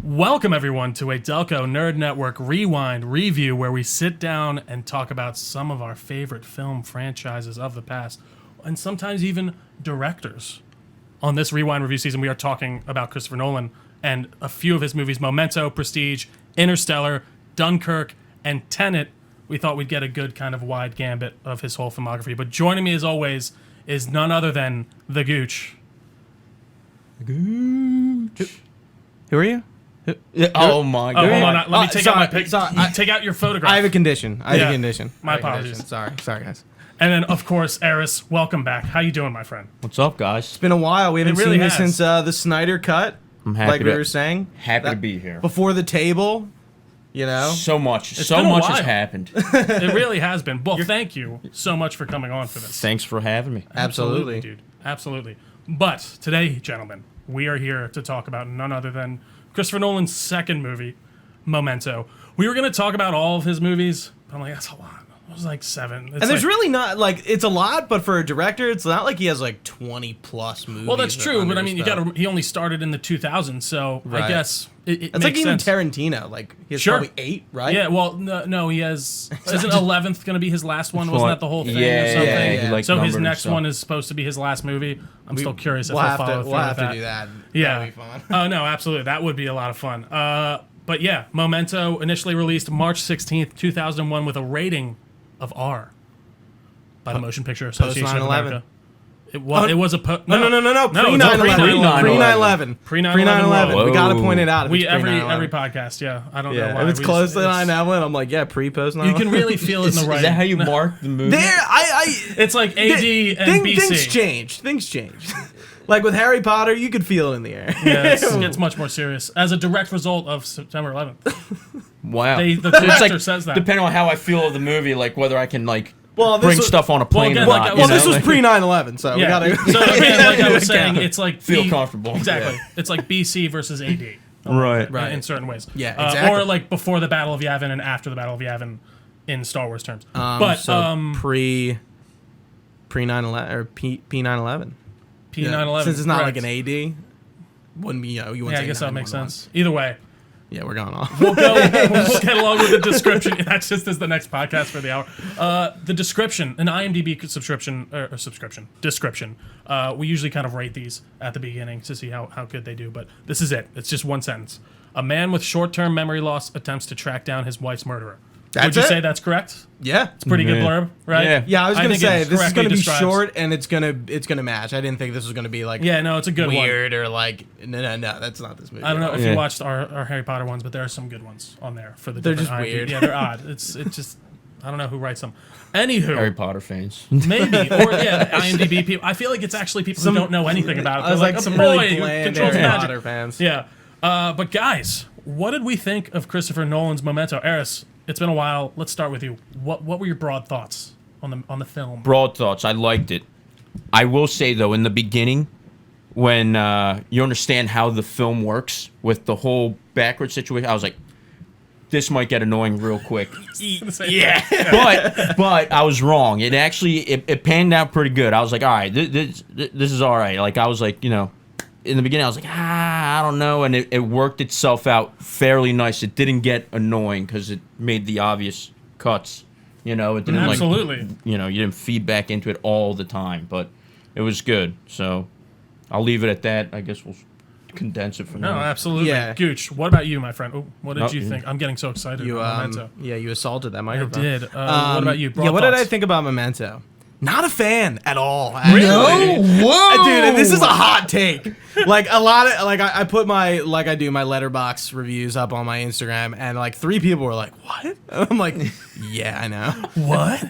Welcome, everyone, to a Delco Nerd Network Rewind review where we sit down and talk about some of our favorite film franchises of the past, and sometimes even directors. On this Rewind review season, we are talking about Christopher Nolan and a few of his movies, Memento, Prestige, Interstellar, Dunkirk, and Tenet. We thought we'd get a good kind of wide gambit of his whole filmography. But joining me, as always, is none other than the Gooch. Gooch. Who are you? Oh my god! Oh, hold on. Let me take out my pic. Take out your photograph. I have a condition. My apologies. Sorry, guys. And then, of course, Aris, welcome back. How you doing, my friend? What's up, guys? It's been a while. We haven't really seen this has. since the Snyder Cut. I'm happy. Like we were saying, happy to be here. Before the table, you know. So much been a has while. happened. It really has been. Well, thank you so much for coming on for this. Thanks for having me. Absolutely, dude. Absolutely. But today, gentlemen, we are here to talk about none other than Christopher Nolan's second movie, Memento. We were going to talk about all of his movies, but I'm like, that's a lot. It was like 7. And there's really not, like, it's a lot, but for a director, it's not like he has, like, 20-plus movies. Well, that's true, but I mean, he only started in the 2000s, so right. I guess it it's makes like even sense. Tarantino, like, he has probably 8, right? Yeah, well, no, he has, isn't 11th going to be his last one? Wasn't that the whole thing or something? Yeah. So his next one is supposed to be his last movie. I'm still curious if we'll he'll have follow to, through we'll with have that. to do that. Yeah. That'll be fun. Oh, no, absolutely. That would be a lot of fun. But yeah, Memento initially released March 16th, 2001 with a rating of R by the Motion Picture Association of America. It was a No. Pre-9/11. Pre 9/11. We gotta point it out. Every podcast, yeah. I don't know why. If it's close to 9/11, I'm like, yeah, pre-post 9/11. You can really feel it in the writing. Is that how you mark the movie? It's like AD and BC. Things change. Like with Harry Potter, you could feel it in the air. Yeah, it gets much more serious as a direct result of September 11th. Wow. The director says that. Depending on how I feel of the movie, like whether I can bring stuff on a plane or again, not. This was pre 9/11, so we gotta. So again, like I was saying, it's like feel comfortable. Exactly. Yeah. It's like BC versus AD. Right. In certain ways. Yeah, exactly. Or like before the Battle of Yavin and after the Battle of Yavin in Star Wars terms. Pre 9/11 or P 9/11. P9/11. Since it's not like an AD, wouldn't be, you wouldn't say I guess that makes 9/11. sense. Either way. Yeah, we're going off. We'll get along with the description. That's just as the next podcast for the hour. The description, an IMDb description. We usually kind of rate these at the beginning to see how good they do, but this is it. It's just one sentence. A man with short-term memory loss attempts to track down his wife's murderer. Would you say that's correct? Yeah, it's a pretty good blurb, right? Yeah, I was gonna say this is gonna be describes. short and it's gonna match. I didn't think this was gonna be like it's a good weird one. or like no, that's not this movie. I don't know if you watched our Harry Potter ones, but there are some good ones on there for the. They're just IMDb. weird. Yeah, they're odd. It's just I don't know who writes them. Anywho, Harry Potter fans. Maybe or IMDb people. I feel like it's actually people who don't know anything about it. I was like some really bland Harry Potter fans. Yeah, but guys, what did we think of Christopher Nolan's Memento? Aris, it's been a while. Let's start with you. What were your broad thoughts on the film? Broad thoughts. I liked it. I will say though, in the beginning, when you understand how the film works with the whole backward situation, I was like, this might get annoying real quick. Yeah. but I was wrong. It actually it panned out pretty good. I was like, all right, this is all right. Like I was like, in the beginning I was like, I don't know, and it worked itself out fairly nice. It didn't get annoying because it made the obvious cuts. It didn't absolutely. You didn't feed back into it all the time, but it was good. So I'll leave it at that. I guess we'll condense it from No, there. absolutely. Yeah. Gooch, what about you, my friend? Ooh, what did you think? I'm getting so excited about Memento. Yeah, you assaulted that microphone. I did. What about you? What did I think about Memento? Not a fan at all. Really? No? Whoa! Dude, and this is a hot take. Like a lot of I put my I do my letterbox reviews up on my Instagram, and like 3 people were like, "What?" And I'm like, "Yeah, I know." What?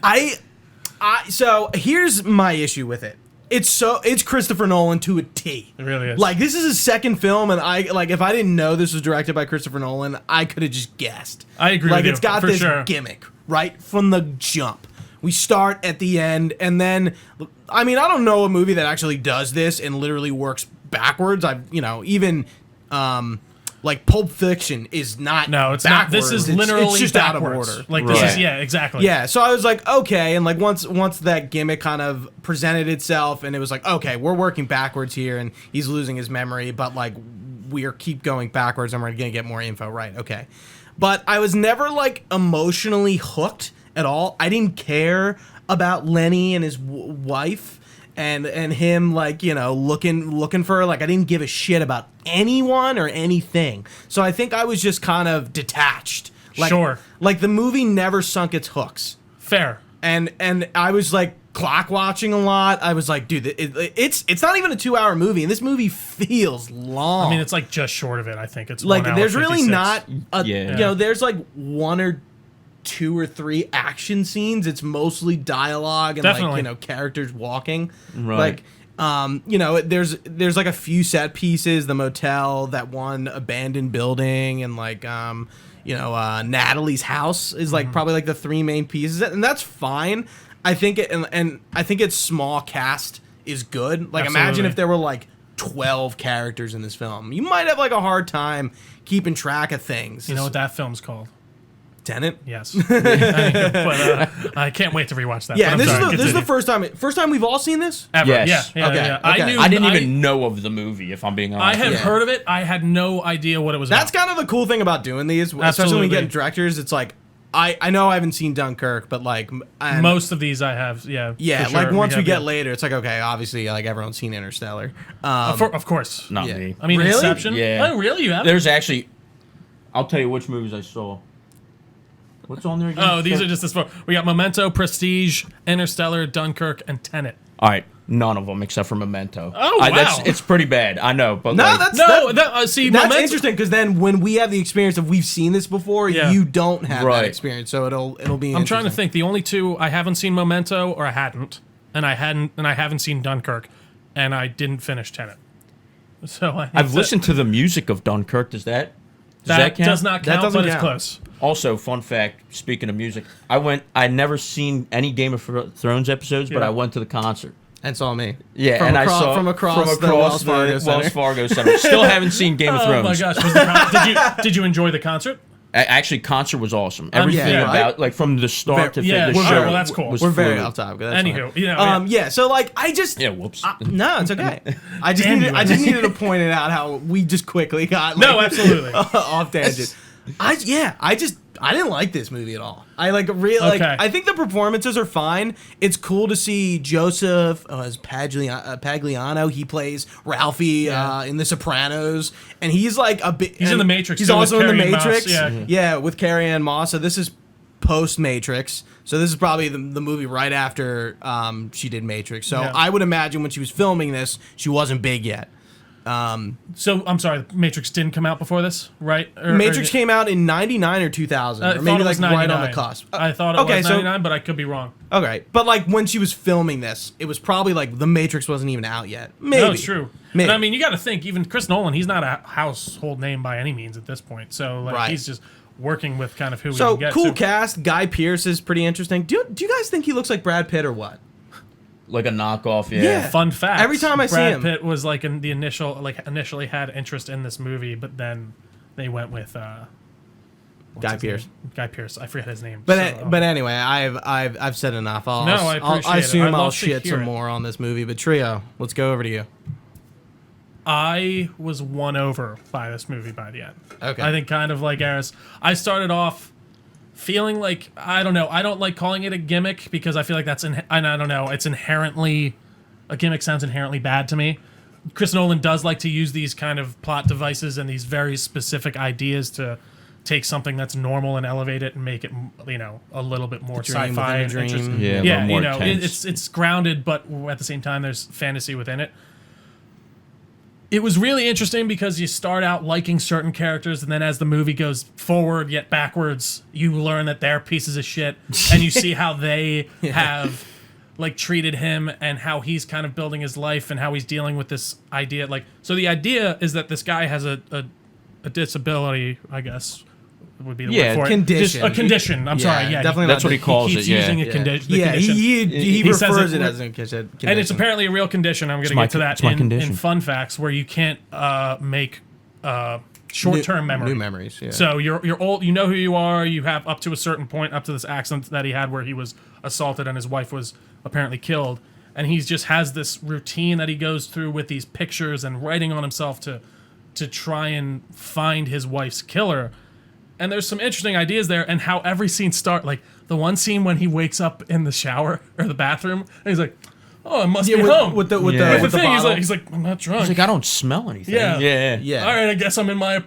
So here's my issue with it. It's Christopher Nolan to a T. It really is. Like this is his second film, and if I didn't know this was directed by Christopher Nolan, I could have just guessed. I agree. Like with it's you, got for this sure. gimmick right from the jump. We start at the end, and then, I mean, I don't know a movie that actually does this and literally works backwards. Even, like Pulp Fiction is not. No, it's backwards. not. This is literally it's just backwards. out of order. Like this is exactly. Yeah, so I was like, okay, and like once that gimmick kind of presented itself, and it was like, okay, we're working backwards here, and he's losing his memory, but like we're keep going backwards and we're gonna get more info. Right? Okay. But I was never like emotionally hooked at all. I didn't care about Lenny and his wife. And him like, you know, looking for her. Like I didn't give a shit about anyone or anything. So I think I was just kind of detached. Like, Sure. Like the movie never sunk its hooks. Fair. And I was like clock watching a lot. I was like, dude, it's not even a 2-hour movie, and this movie feels long. I mean, it's like just short of it. I think it's like 1 hour there's really 56. not Yeah. you know, there's like 1 or 2 or 3 action scenes. It's mostly dialogue and Definitely. like, you know, characters walking. Right. Like you know, there's like a few set pieces, the motel, that one abandoned building, and like you know, Natalie's house is like probably like the 3 main pieces, and that's fine. I think it and I think its small cast is good. Like imagine Absolutely. if there were like 12 characters in this film. You might have like a hard time keeping track of things. You know what that film's called? Tenet? Yes. But I can't wait to rewatch that. Yeah, But and I'm sorry, this is the continue. first time we've all seen this? Ever. Yes. Yeah. Okay, Yeah. okay. I I didn't even know of the movie, if I'm being honest. I had Yeah. heard of it. I had no idea what it was That's about. kind of the cool thing about doing these, especially when Absolutely. we get directors. It's like I know I haven't seen Dunkirk, but like Most of these I have. Yeah. yeah, for like sure. once we have, get yeah. later, it's like okay, obviously like everyone's seen Interstellar. Of course. Not Yeah. me. I mean, Really? Inception. Yeah. Oh, really? You have? There's actually, I'll tell you which movies I saw. What's on there again? Oh, these are just this far. We got Memento, Prestige, Interstellar, Dunkirk, and Tenet. All right, none of them except for Memento. Oh, wow. It's pretty bad. I know, but No, like, that's No, that- see, that's Memento, interesting because then when we have the experience of we've seen this before, Yeah. you don't have that Right. experience, so it'll be. I'm trying to interesting. think. The only two I haven't seen Memento, or I hadn't, and I haven't seen Dunkirk, and I didn't finish Tenet. So I've listened to the music of Dunkirk. Does that That count? does not That count, doesn't but it's count. close. Also, fun fact. Speaking of music, I'd never seen any Game of Thrones episodes, but Yeah. I went to the concert. And saw me. Yeah, From and across- I saw from across the Wells Fargo Center. Wells Fargo Center. Still haven't seen Game of Oh Thrones. my gosh! Was the did you enjoy the concert? Actually, concert was awesome. Everything yeah, about like from the start to Yeah, the sure, show. well, that's cool. Was We're very fluid. off topic. That's Anywho, fine. you know, Yeah. So like, I just Yeah, whoops. no, it's okay. I just Damn needed, you, I just Eddie. needed to point it out how we just quickly got no, absolutely. off tangent. I didn't like this movie at all. I like really like. Okay. I think the performances are fine. It's cool to see Joseph as Pagliano. He plays Ralphie Yeah. in The Sopranos, and he's like a bit. He's in The Matrix, He's too, with also in The Carrie-Anne Moss, Matrix. yeah. Yeah, with Carrie-Anne Moss. So this is post Matrix. So this is probably the movie right after she did Matrix. So Yeah. I would imagine when she was filming this, she wasn't big yet. So I'm sorry, Matrix didn't come out before this, right? Matrix came out in '99 or 2000, I or thought maybe it was like right on the 99. cusp. I thought it okay, was so 99, but I could be wrong. okay, but like when she was filming this, it was probably like the Matrix wasn't even out yet. Maybe No, it's true. Maybe. And I mean, you got to think, even Chris Nolan, he's not a household name by any means at this point. So like, Right. he's just working with kind of who we So can get. cool So- cast. Guy Pearce is pretty interesting. Do you guys think he looks like Brad Pitt or what? Like a knockoff. Yeah. Yeah. Fun fact. Every time I see Brad him- Pitt was like in the initially had interest in this movie, but then they went with what's Guy his name? Pearce. Guy Pearce. I forget his name. But so, but anyway, I've said enough. No, I appreciate I it. assume I'd I'll love to shit hear some it. more on this movie. But Trio, let's go over to you. I was won over by this movie by the end. Okay. I think kind of like Aris. I started off feeling like, I don't know, I don't like calling it a gimmick because I feel like that's, I don't know, it's inherently, a gimmick sounds inherently bad to me. Chris Nolan does like to use these kind of plot devices and these very specific ideas to take something that's normal and elevate it and make it, you know, a little bit more dream sci-fi within a and dream. interesting. Yeah, a Yeah, little more you know, tense. it's grounded, but at the same time, there's fantasy within it. It was really interesting because you start out liking certain characters, and then as the movie goes forward yet backwards, you learn that they're pieces of shit, and you see how they have like treated him and how he's kind of building his life and how he's dealing with this idea. Like, so the idea is that this guy has a disability, I guess would be the Yeah, word for condition. it. A condition. I'm Yeah, sorry. Yeah, definitely That's not what he the- calls keeps it. Yeah. using a Yeah, condition. yeah, he He says refers it it with- as a condition. And it's apparently a real condition. I'm going to my get to con- that it's my in condition. fun facts where you can't make short-term memory. New memories. Yeah. So you're old. You know who you are. You have up to a certain point, up to this accident that he had where he was assaulted and his wife was apparently killed, and he just has this routine that he goes through with these pictures and writing on himself to to try and find his wife's killer. And there's some interesting ideas there, and how every scene like the one scene when he wakes up in the shower or the bathroom, and he's like, "Oh, I must be home." With the thing, bottle. he's like, "I'm not drunk." He's like, I don't smell anything. Yeah. All right, I guess I'm in my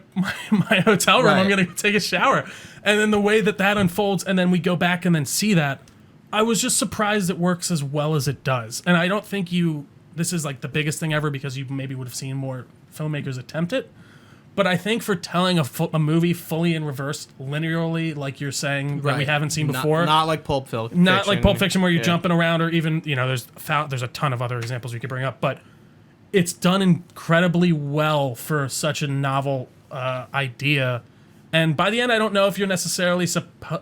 hotel room. Right. I'm gonna take a shower. And then the way that unfolds, and then we go back and then see that, I was just surprised it works as well as it does. And I don't think this is like the biggest thing ever, because you maybe would have seen more filmmakers attempt it. But I think for telling a movie fully in reverse, linearly, like you're saying, that we haven't seen before. Not like Pulp Fiction. Not like Pulp Fiction, where you're jumping around, or even, there's a ton of other examples we could bring up. But it's done incredibly well for such a novel idea. And by the end, I don't know if you're necessarily I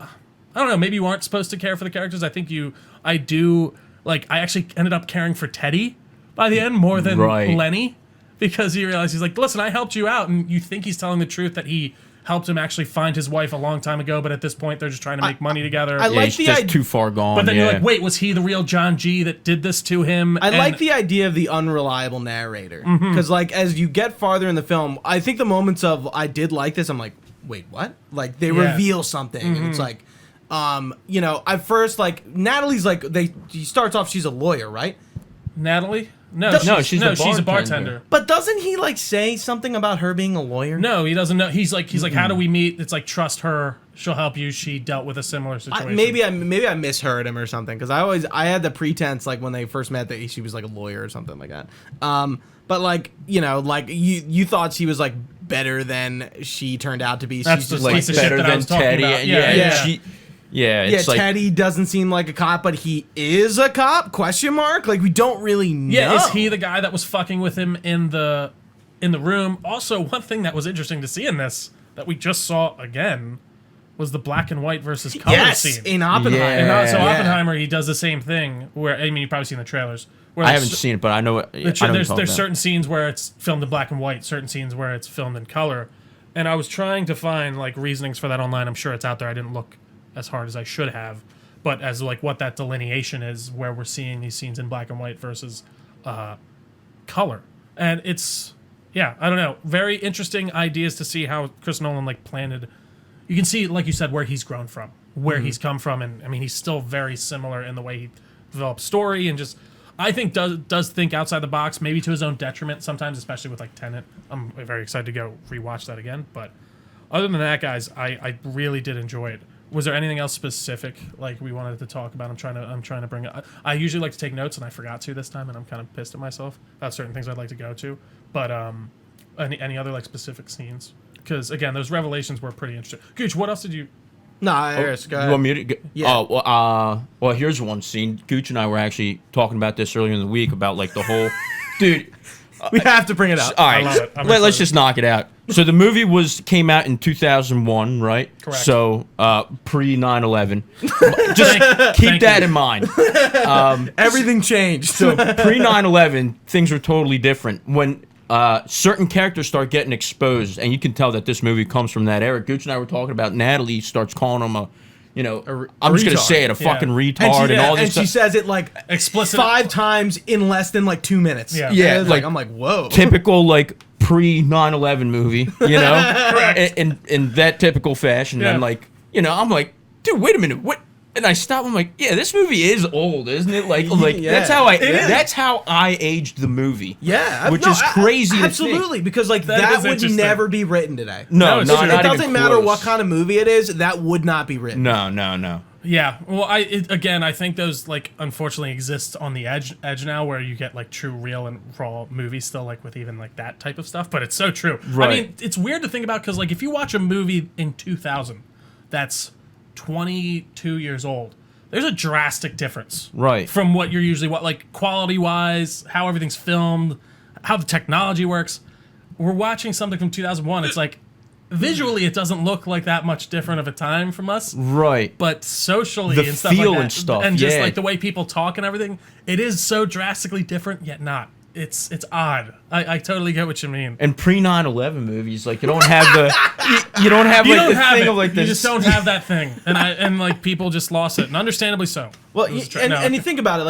don't know, maybe you aren't supposed to care for the characters. I think I do. Like, I actually ended up caring for Teddy by the end more than Lenny. Because you realize he's like, listen, I helped you out, and you think he's telling the truth that he helped him actually find his wife a long time ago, but at this point they're just trying to make money together. I like he's the just idea, too far gone. But then you're like, wait, was he the real John G that did this to him? I like the idea of the unreliable narrator, because like as you get farther in the film, I think the moments of I did like this, I'm like, wait, what? Like they reveal something, and it's like, at first like Natalie's like she starts off, she's a lawyer, right? Natalie? She's a bartender. But doesn't he like say something about her being a lawyer? No, he doesn't know. He's like, how do we meet? It's like, trust her. She'll help you. She dealt with a similar situation. Maybe I misheard him or something, because I had the pretense like when they first met that she was like a lawyer or something like that. But like you thought she was like better than she turned out to be. That's She's the just like piece of shit better that I than was talking Teddy. about. It's like, Teddy doesn't seem like a cop, but he is a cop? Question mark? Like we don't really know. Yeah, is he the guy that was fucking with him in the room? Also, one thing that was interesting to see in this that we just saw again was the black and white versus color scene. In Oppenheimer. Oppenheimer, he does the same thing. Where I mean, you've probably seen the trailers. Where I haven't seen it, but I know it. There's certain scenes where it's filmed in black and white, certain scenes where it's filmed in color, and I was trying to find like reasonings for that online. I'm sure it's out there. I didn't look as hard as I should have, but as like what that delineation is, where we're seeing these scenes in black and white versus color, and it's I don't know, very interesting ideas to see how Chris Nolan like planted. You can see, like you said, where he's grown from, where he's come from, and I mean he's still very similar in the way he develops story, and just I think does think outside the box, maybe to his own detriment sometimes, especially with like Tenet. I'm very excited to go rewatch that again, but other than that, guys, I really did enjoy it. Was there anything else specific like we wanted to talk about? I'm trying to bring it. I usually like to take notes, and I forgot to this time, and I'm kind of pissed at myself about certain things I'd like to go to. But any other like specific scenes? Because again, those revelations were pretty interesting. Gooch, what else did you? No, Aris, go ahead. You want me to go? Yeah. Oh, well, here's one scene. Gooch and I were actually talking about this earlier in the week about like the whole, dude. We have to bring it up. All right, I love it. let's just knock it out. So the movie came out in 2001, right? Correct. So pre 9/11. Just keep that in mind. Everything changed. So pre 9/11, things were totally different. When certain characters start getting exposed, and you can tell that this movie comes from that era. Gooch and I were talking about Natalie starts calling him I'm just gonna say it, a fucking retard, and all this and stuff. she says it like Explicit. 5 times in less than like 2 minutes. Yeah. Yeah, And it's like- I'm like, whoa. Typical like pre 9/11 movie, in that typical fashion. Yeah. And like, I'm like, dude, wait a minute, what? And I stop. I'm like, yeah, this movie is old, isn't it? Like Yeah. that's how I aged the movie. Yeah, which is crazy. to think. Absolutely, because like That that is would interesting. never be written today. No, it's no, true. not It doesn't even matter close. what kind of movie it is. That would not be written. No. Yeah, well, again, I think those like unfortunately exist on the edge now, where you get like true, real, and raw movies still like with even like that type of stuff. But it's so true. Right. I mean, it's weird to think about because like if you watch a movie in 2000, that's 22 years old. There's a drastic difference, Right. from what you're usually like quality wise, how everything's filmed, how the technology works. We're watching something from 2001. It's like visually, it doesn't look like that much different of a time from us. Right. But socially The and stuff feel like that, and stuff, and just yeah. like the way people talk and everything, it is so drastically different, yet not. It's odd. I totally get what you mean. And pre 9/11 movies, like you don't have the you don't have You like don't the have thing it. of like You this. just don't have that thing, and like people just lost it, and understandably so. Well, It was and you think about it,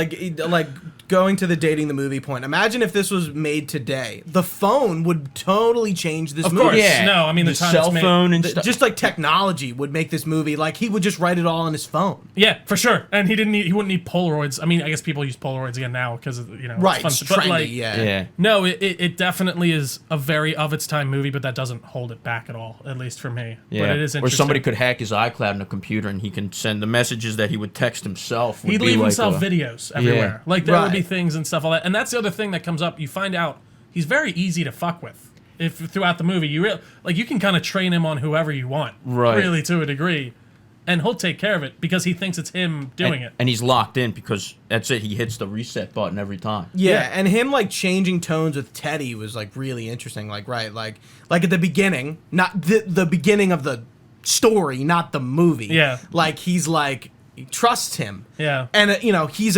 like going to the dating the movie point, imagine if this was made today. The phone would totally change this Of movie. course. Yeah. No, I mean, the time cell it's made- phone and stuff. Just like technology would make this movie, like he would just write it all on his phone. Yeah, for sure. And he wouldn't need Polaroids. I mean, I guess people use Polaroids again now because Right, it's it's fun. But, trendy, like, yeah. Yeah. No, it definitely is a very of its time movie, but that doesn't hold it back at all, at least for me. Yeah. But it is Or interesting. somebody could hack his iCloud in a computer and he can send the messages that he would text himself. Would He'd be leave like himself a- videos everywhere. Like there would be Right. things and stuff like that. And that's the other thing that comes up. You find out he's very easy to fuck with. If throughout the movie you can kind of train him on whoever you want, Right. really to a degree, and he'll take care of it because he thinks it's him doing it. And he's locked in because that's it. He hits the reset button every time. Yeah, and him like changing tones with Teddy was like really interesting. Like like at the beginning, not the beginning of the story, not the movie. Yeah. like he's like he trusts him. Yeah. and he's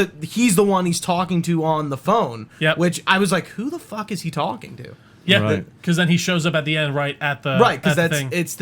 the one he's talking to on the phone. Yep. which I was like, who the fuck is he talking to? Yeah, Right. because then he shows up at the end, right at the Right, because at the that's thing. it's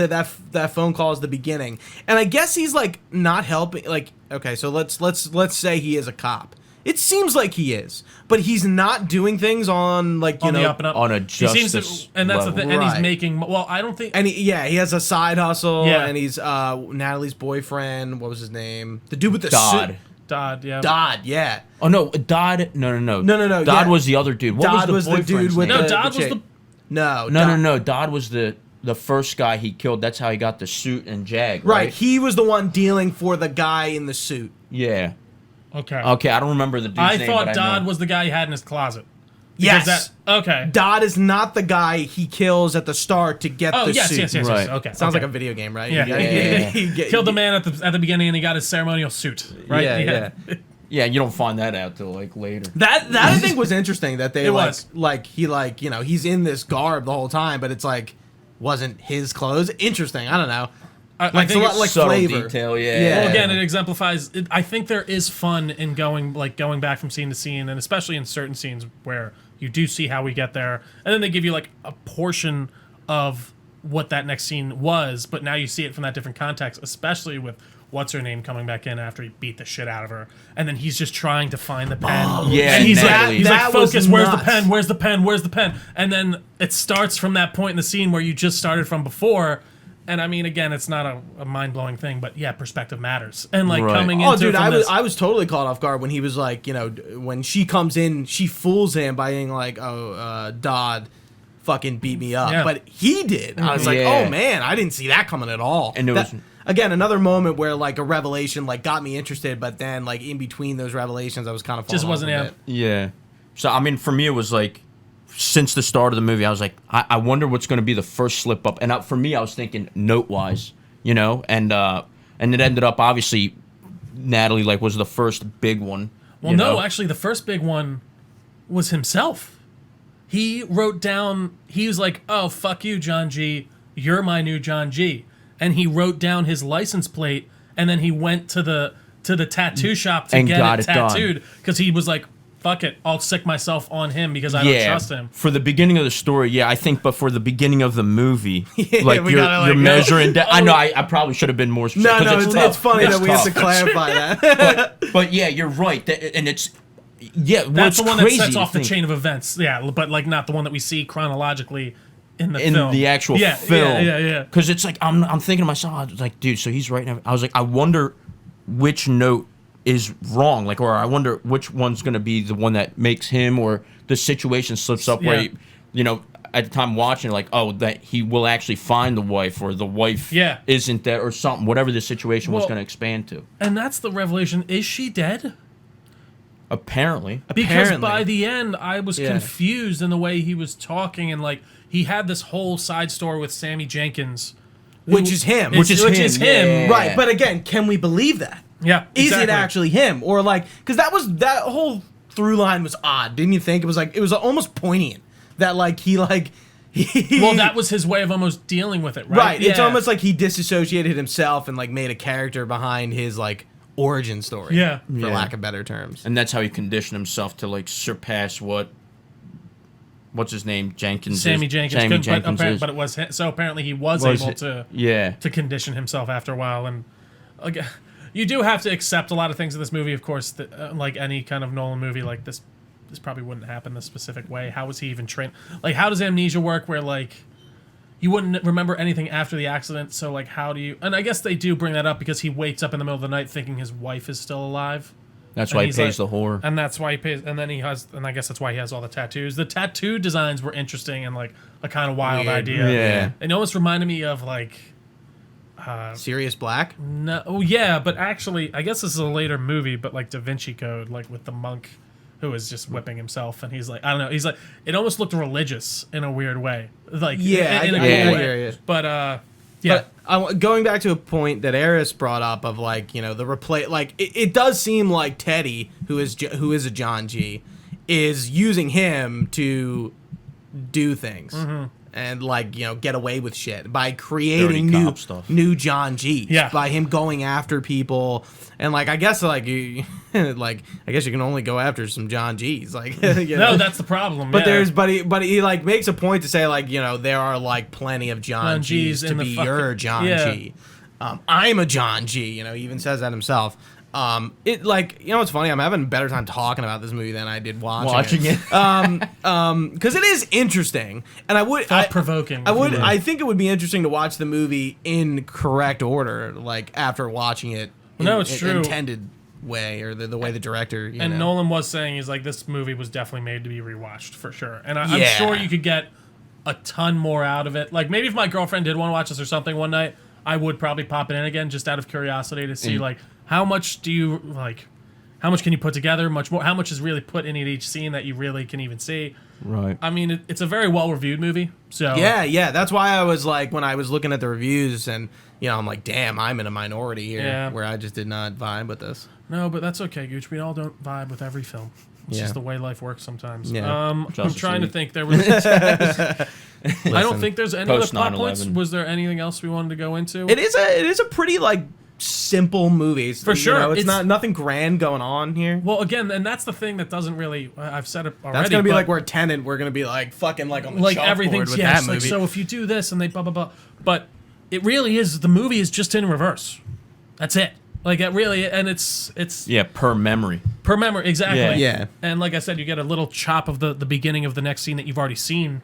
that phone call is the beginning, and I guess he's like not helping. Like, okay, so let's say he is a cop. It seems like he is, but he's not doing things on like on the up and up. on a He seems justice and that's level. the thing. And he's Right. making. Well, I don't think. And he has a side hustle. Yeah. And he's Natalie's boyfriend. What was his name? The dude with the Dodd. suit. Dodd, yeah. Dodd. Yeah. Oh no, Dodd. No. No. Dodd yeah. was the other dude. What Dodd was the was the dude boyfriend's with name? No, the Dodd was chick. the. No. No. Dodd was the first guy he killed. That's how he got the suit and Jag. Right. Right. He was the one dealing for the guy in the suit. Yeah. Okay. Okay. I don't remember the dude's I name. thought but Dodd know. was the guy he had in his closet. Yes. Because okay. Dodd is not the guy he kills at the start to get Oh the yes, suit. yes. Right. Okay. Sounds okay. like a video game, right? Yeah. Yeah. Killed the man at the beginning, and he got his ceremonial suit. Right. Yeah. Yeah, you don't find that out till like later. That I think was interesting that they It like was. like he like he's in this garb the whole time, but it's like wasn't his clothes. Interesting. I don't know. I Like think it's a lot it's like subtle flavor. detail, yeah. Yeah. Well, again, it exemplifies. I think there is fun in going back from scene to scene, and especially in certain scenes where you do see how we get there, and then they give you like a portion of what that next scene was, but now you see it from that different context, especially with what's her name coming back in after he beat the shit out of her, and then he's just trying to find the pen. yeah, and he's Natalie. like, he's like, That was focus. Where's the nuts. pen? Where's the pen? Where's the pen? And then it starts from that point in the scene where you just started from before. And I mean, again, it's not a mind blowing thing, but yeah, perspective matters. And like Right. coming Oh, into dude, from I this, was totally caught off guard when he was like, when she comes in, she fools him by being like, Dodd fucking beat me up. Yeah. But he did. I was like, Yeah. oh man, I didn't see that coming at all. And it That- was- again, another moment where like a revelation like got me interested, but then like in between those revelations, I was kind of Just wasn't it. Yeah. So I mean, for me, it was like since the start of the movie, I was like, I wonder what's going to be the first slip up. And for me, I was thinking note wise, and it ended up obviously Natalie like was the first big one. well, no, actually, the first big one was himself. He wrote down. He was like, "Oh, fuck you, John G. You're my new John G." And he wrote down his license plate, and then he went to the tattoo shop to And get got it it done. tattooed because he was like, "Fuck it, I'll sick myself on him because I don't trust him." For the beginning of the story, yeah, I think, but for the beginning of the movie, like we you're, gotta, like, you're go- measuring. I know I probably should have been more specific. No, 'cause it's tough. funny that we have to tough. clarify that. But yeah, you're right, and it's yeah. That's the one that sets off the chain. chain of events. Yeah, but like not the one that we see chronologically in the In film. the actual yeah, film, Yeah. Because it's like I'm thinking to myself, I was like, dude, so he's writing. I was like, I wonder which note is wrong, like, or I wonder which one's gonna be the one that makes him or the situation slips up where, Yeah. at the time watching, like, oh, that he will actually find the wife or the wife isn't there or something, whatever the situation was Well- gonna expand to. And that's the revelation. Is she dead? Apparently, Because Apparently. by the end, I was Yeah. confused in the way he was talking, and like he had this whole side story with Sammy Jenkins, Which is him. Which is him. yeah. Right, but again, can we believe that? Yeah, Is it exactly. actually him, or like, because that whole through line was odd, didn't you think? It was almost poignant that like he Well, that was his way of almost dealing with it, right? right. It's Yeah. almost like he disassociated himself and like made a character behind his like origin story. Yeah. for Yeah. lack of better terms. and that's how he conditioned himself to like surpass what's his name, Jenkins. Sammy is. Jenkins, Sammy couldn't- Jenkins is. but it was so apparently he was Was able it- to yeah. condition himself after a while, and like, you do have to accept a lot of things in this movie, of course, that, like any kind of Nolan movie, like this this probably wouldn't happen this specific way. How was he even trained? Like, how does amnesia work? Where like you wouldn't remember anything after the accident. So like, how do you? And I guess they do bring that up because he wakes up in the middle of the night thinking his wife is still alive. That's And why he he's pays like- the whore. And that's why he pays. And then he has. And I guess that's why he has all the tattoos. The tattoo designs were interesting and like a kind of wild Weird. idea. Yeah. It almost reminded me of like. Sirius Black. No, oh yeah, but actually, I guess this is a later movie, but like Da Vinci Code, like with the monk who is just whipping himself, and he's like, I don't know, he's like, it almost looked religious in a weird way, like Yeah, in a I cool hear way. you. But yeah, But going back to a point that Aris brought up of like, you know, the replay, like it does seem like Teddy, who is a John G, is using him to do things. And like, you know, get away with shit by creating Dirty new cop stuff. new John G's. Yeah. By him going after people, and like I guess like you, like I guess you can only go after some John G's. Like you know? no, that's the problem. But yeah. but he like makes a point to say like, you know, there are like plenty of John G's to in the be fucking- your John yeah. G. I'm a John G. You know, he even says that himself. It like, you know, it's funny. I'm having a better time talking about this movie than I did watching it. Because it is interesting, and Thought-provoking. I think it would be interesting to watch the movie in correct order, like after watching it. No, it's true. Intended way, or the way the director. You And know. Nolan was saying, he's like, this movie was definitely made to be rewatched for sure, and I'm Yeah. sure you could get a ton more out of it. Like maybe if my girlfriend did want to watch this or something one night, I would probably pop it in again just out of curiosity to see like how much do you like, how much can you put together, much more, how much is really put in each scene that you really can even see. Right. I mean, it's a very well reviewed movie, so Yeah. That's why I was like, when I was looking at the reviews, and you know, I'm like, damn, I'm in a minority here, Yeah. where I just did not vibe with this. No, but that's okay, Gooch. We all don't vibe with every film. It's Yeah. just the way life works sometimes. Yeah. I'm Justice trying to League. think there was. I don't think there's any other Post plot points. 9/11. Was there anything else we wanted to go into? It is a pretty like simple movie. For You sure. know, it's It's- not nothing grand going on here. Well, again, and that's the thing that doesn't really. I've said it already. That's gonna be but like where Tenet, we're gonna be like fucking like on the like chalkboard everything's with yes. that Like movie. so, if you do this and they blah blah blah, but it really is the movie is just in reverse. That's it. Like it really, and it's Yeah, per memory. per memory exactly. Yeah. Yeah. And like I said, you get a little chop of the beginning of the next scene that you've already seen.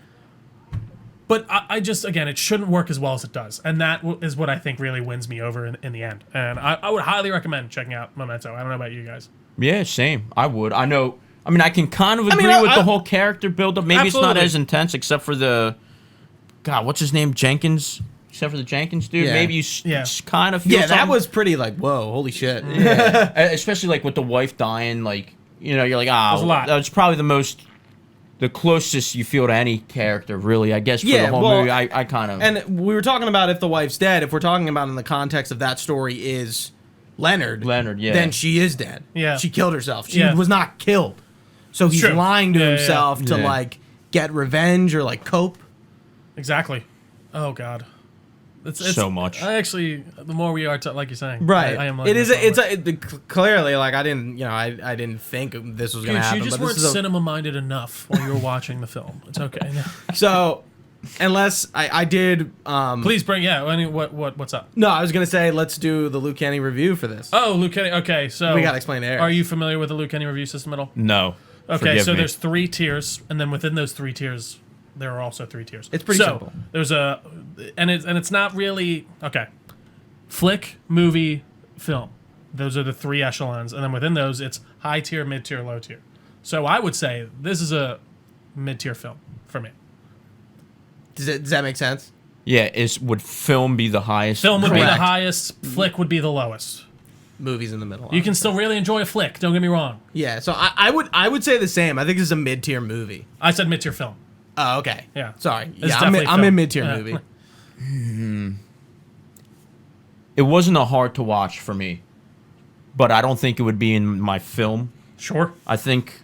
But I just, again, it shouldn't work as well as it does. And that is what I think really wins me over in the end. And I would highly recommend checking out Memento. I don't know about you guys. Yeah, same. I would. I know. I mean, I can kind of agree mean, with I- the whole character build-up. Maybe it's not Absolutely. as intense, except for the... God, what's his name? Jenkins? Except for the Jenkins dude? Yeah. Maybe you kind of feel yeah, that something. was pretty like, whoa, holy shit. Yeah. Especially, like, with the wife dying, like, you know, you're like, There's a lot. that's probably the closest you feel to any character, really, I guess, for Yeah, the whole well, movie. I kind of... And we were talking about if the wife's dead. If we're talking about in the context of that story is Leonard, yeah. then she is dead. Yeah. She killed herself. She Yeah. was not killed. So he's True. lying to Yeah, yeah, himself to yeah. like get revenge or like cope. Exactly. Oh, God. It's So much. I actually, the more we are, like you're saying. Right. I am it is. liking Clearly like I didn't think this was gonna Gooch, happen. you just but weren't this is cinema-minded enough while you were watching the film. It's okay. so. Unless I did. Please bring, what's up? No, I was gonna say let's do the Luke Kenny review for this. Oh, Luke Kenny. Okay, so We gotta explain to Eric. Are you familiar with the Luke Kenny review system at all? No. Okay, Forgive so me. there's 3 tiers, and then within those 3 tiers, there are also 3 tiers. It's pretty simple. There's it's not really okay. Flick, movie, film. Those are the 3 echelons, and then within those, it's high tier, mid tier, low tier. So I would say this is a mid tier film for me. Does that make sense? Yeah, would film be the highest? Film would be the Correct. highest. Flick would be the lowest. Movies in the middle. You can still really enjoy a flick. Don't get me wrong. Yeah, so I would say the same. I think this is a mid tier movie. I said mid tier film. Oh, okay. Yeah. Sorry. It's Yeah, definitely I'm film. in mid tier Yeah. movie. It wasn't a hard to watch for me, but I don't think it would be in my film. Sure. I think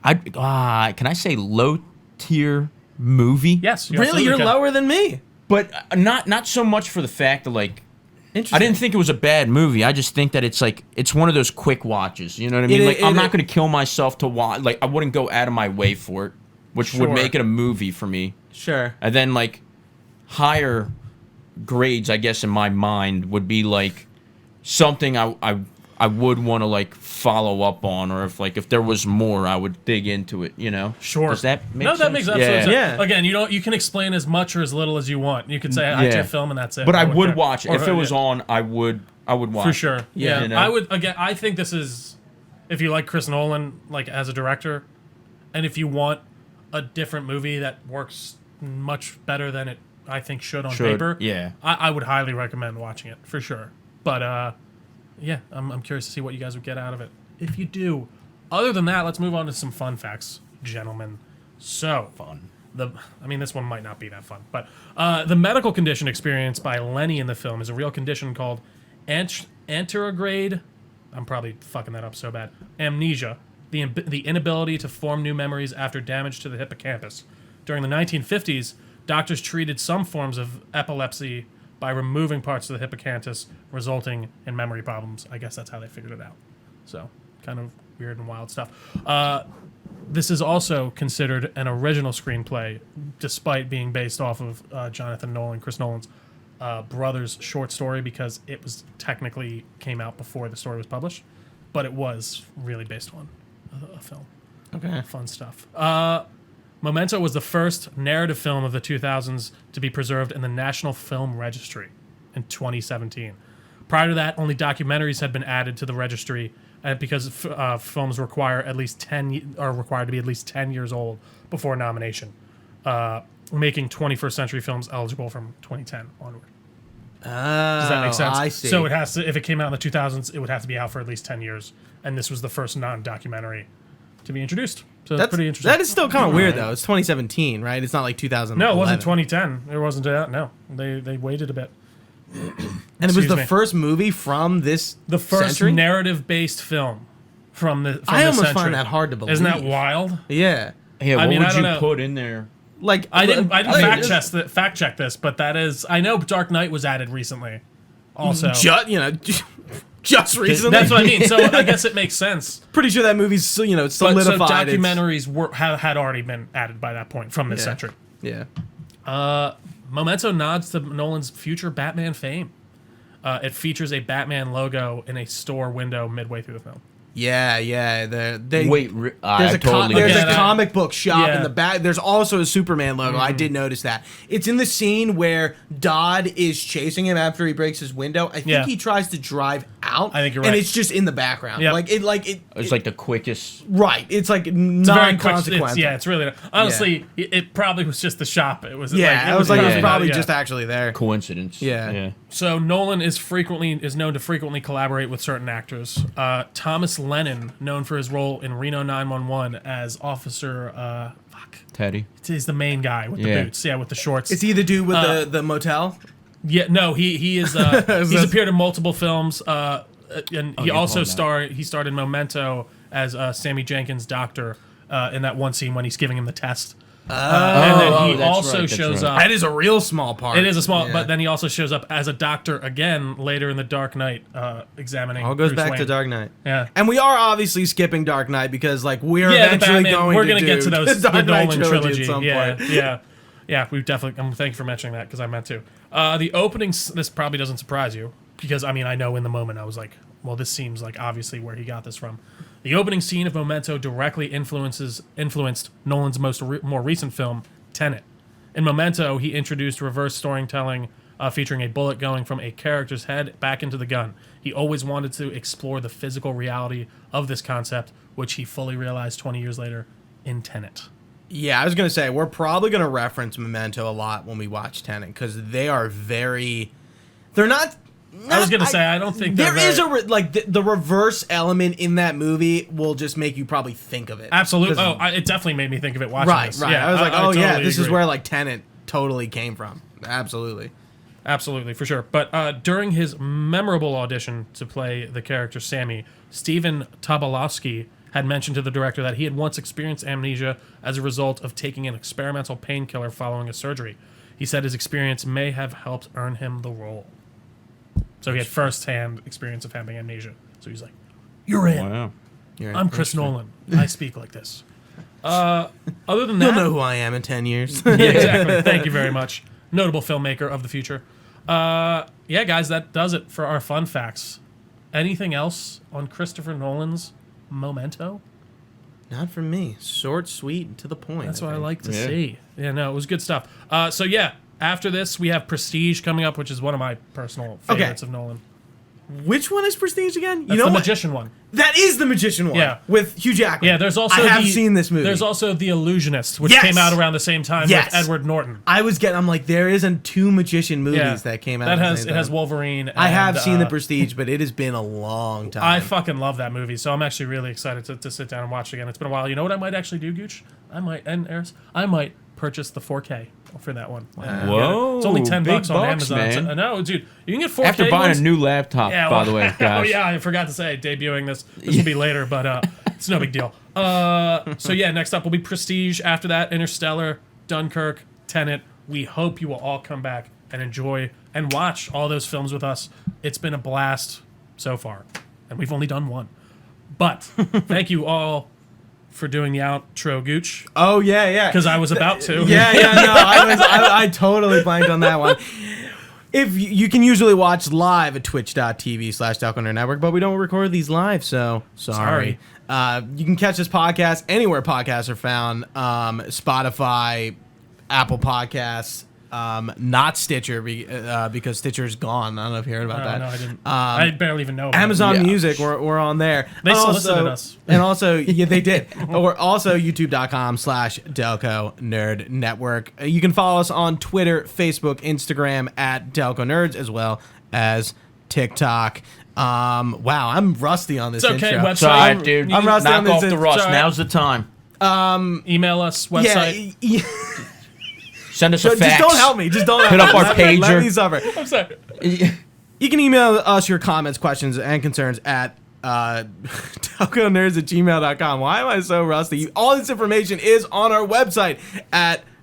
can I say low tier movie? Yes. you Really, absolutely you're can. lower than me. But not so much for the fact that like Interesting. I didn't think it was a bad movie. I just think that it's one of those quick watches. You know what I mean? Like I'm not going to kill myself to watch. Like I wouldn't go out of my way for it, which would Sure. make it a movie for me. Sure. And then like higher grades, I guess in my mind would be like something I I would want to like follow up on, or if there was more, I would dig into it. Sure. Does that make sense? That makes absolute sense. Yeah. Again, you can explain as much or as little as you want. You could say I did film and that's it. But I wouldn't would care. watch it Or, if it was on. I would watch for it. sure. Yeah, You know? I would. Again, I think this is if you like Chris Nolan like as a director, and if you want a different movie that works much better than it I think should on paper. Yeah. I would highly recommend watching it for sure. But yeah, I'm curious to see what you guys would get out of it if you do. Other than that, let's move on to some fun facts, gentlemen. So Fun. This one might not be that fun, but the medical condition experienced by Lenny in the film is a real condition called anterograde. I'm probably fucking that up so bad. Amnesia, the inability to form new memories after damage to the hippocampus. During the 1950s, doctors treated some forms of epilepsy by removing parts of the hippocampus, resulting in memory problems. I guess that's how they figured it out. So, kind of weird and wild stuff. This is also considered an original screenplay, despite being based off of Chris Nolan's brother's short story, because it was technically came out before the story was published, but it was really based on a film. Okay. Fun stuff. Memento was the first narrative film of the 2000s to be preserved in the National Film Registry in 2017. Prior to that, only documentaries had been added to the registry because films require at least 10 are required to be at least 10 years old before nomination, making 21st century films eligible from 2010 onward. Does that make sense? I see. So it has to, if it came out in the 2000s, it would have to be out for at least 10 years, and this was the first non-documentary to be introduced. So that's pretty interesting. That is still kind of weird, though. It's 2017, right? It's not like 2000. No, it wasn't 2010. It wasn't out. No, they waited a bit. And it was the first movie from this The first century? narrative-based film from the. From I this almost century. find that hard to believe. Isn't that wild? Yeah. Yeah, I what mean, I would don't you know. put in there? Like I didn't just- fact check this, but that is. I know Dark Knight was added recently. Also, Just recently. that's what I mean. So I guess it makes sense. Pretty sure that movie's But so solidified. documentaries had already been added by that point from this century. Yeah. Memento nods to Nolan's future Batman fame. It features a Batman logo in a store window midway through the film. Yeah. Wait, There's a get it. comic book shop Yeah. in the back. There's also a Superman logo. I did notice that. It's in the scene where Dodd is chasing him after he breaks his window. I think he tries to drive out. I think you're And right. it's just in the background. Yep. It's like the quickest. right. It's like It's very quick. non-consequential. It's really honestly. It probably was just the shop. It was. Yeah, it was like it was probably probably yeah. just actually there. Coincidence. Yeah. So Nolan is known to frequently collaborate with certain actors. Thomas Lennon, known for his role in Reno 911 as Officer. Teddy. He's the main guy with the boots. Yeah, with the shorts. Is he the dude with the motel? Yeah, no, he is. He's appeared in multiple films, and he also starred in Memento as Sammy Jenkins' doctor in that one scene when he's giving him the test. And then he that's also right, that's shows right. up. That is a real small part. It is a small, Yeah. but then he also shows up as a doctor again later in the Dark Knight, examining. All goes Bruce back Wayne. to Dark Knight. Yeah. And we are obviously skipping Dark Knight because we're Yeah, the eventually Batman. going We're to gonna do get to those the the Dark Knight Nolan trilogy at some Yeah, point. yeah. We definitely. Thank you for mentioning that because I meant to. The opening. This probably doesn't surprise you because I know in the moment I was like, well, this seems like obviously where he got this from. The opening scene of Memento directly influenced Nolan's more recent film, Tenet. In Memento, he introduced reverse storytelling, featuring a bullet going from a character's head back into the gun. He always wanted to explore the physical reality of this concept, which he fully realized 20 years later in Tenet. Yeah, I was going to say, we're probably going to reference Memento a lot when we watch Tenet because they are very... They're not... I was going to say, I don't think there is the reverse element in that movie will just make you probably think of it. Absolutely. 'Cause- It definitely made me think of it watching Right, this. right. Yeah, I was like, totally this is agree. where Tenet totally came from. Absolutely. Absolutely, for sure. But during his memorable audition to play the character Sammy, Stephen Tobolowsky had mentioned to the director that he had once experienced amnesia as a result of taking an experimental painkiller following a surgery. He said his experience may have helped earn him the role. So he had first-hand experience of having amnesia. So he's like, "You're in. Wow. I'm Chris Nolan. I speak like this." Other than that, You'll know who I am in 10 years. yeah, exactly. Thank you very much. Notable filmmaker of the future. Yeah, guys, that does it for our fun facts. Anything else on Christopher Nolan's Memento? Not from me. Short, sweet, and to the point. That's what I think. like to see. Yeah, no, it was good stuff. So yeah, after this we have Prestige coming up, which is one of my personal favorites of Nolan. Which one is Prestige again? That's you know the what? Magician one. That is the Magician one. Yeah. With Hugh Jackman. Yeah, there's also I have seen this movie. There's also The Illusionist, which Yes! came out around the same time Yes. with Edward Norton. I'm like, there isn't two Magician movies Yeah, that came out. That at the has same it has time. Wolverine. I have and, seen The Prestige, but it has been a long time. I fucking love that movie, so I'm actually really excited to sit down and watch it again. It's been a while. You know what I might actually do, Gooch? I might purchase the 4K for that one. Whoa, It's only $10 big on bucks, Amazon. man. So, no, dude, you can get 4K After buying ones. a new laptop, by the way, guys. Oh yeah, I forgot to say, debuting this will be later, but it's no big deal. So yeah, next up will be Prestige. After that, Interstellar, Dunkirk, Tenet. We hope you will all come back and enjoy and watch all those films with us. It's been a blast so far, and we've only done one. But thank you all for doing the outro, Gooch, Oh yeah. because I was about to. No, I totally blanked on that one. If you can usually watch live at twitch.tv/Delco Nerd Network, but we don't record these live, so sorry. You can catch this podcast anywhere podcasts are found. Spotify, Apple Podcasts, not Stitcher because Stitcher's gone. I don't know if you heard about that. No, I didn't. I barely even know about Amazon Yeah. Music, we're on there. They solicited us. And also, yeah, they did. Or also youtube.com/Delco Nerd Network. You can follow us on Twitter, Facebook, Instagram at Delco Nerds, as well as TikTok. Wow, I'm rusty on this It's okay, intro. website. It's all right, dude. I'm rusty on Knock this. off the rust. It's all right. Now's the time. Email us, website. Yeah, Send us a just fax. don't help me. Just don't help Hit me. up our Let me pager. suffer. I'm sorry. You can email us your comments, questions, and concerns at delconerds@gmail.com. Why am I so rusty? All this information is on our website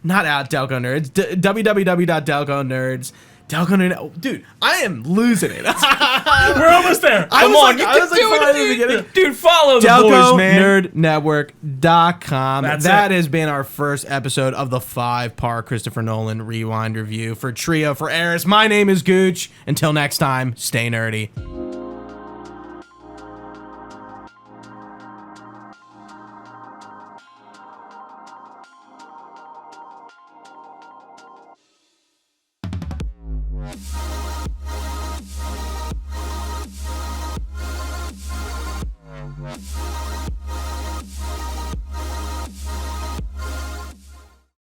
not at Delco Nerds, www.delconerds. Delco Nerd, dude, I am losing it. We're almost there. Come on, you I can was like do fine at the it, beginning. dude. Dude, follow the boys, man. DelcoNerdNetwork.com. That's That it. has been our first episode of the 5-part Christopher Nolan Rewind review. For Trio, for Aris, my name is Gooch. Until next time, stay nerdy.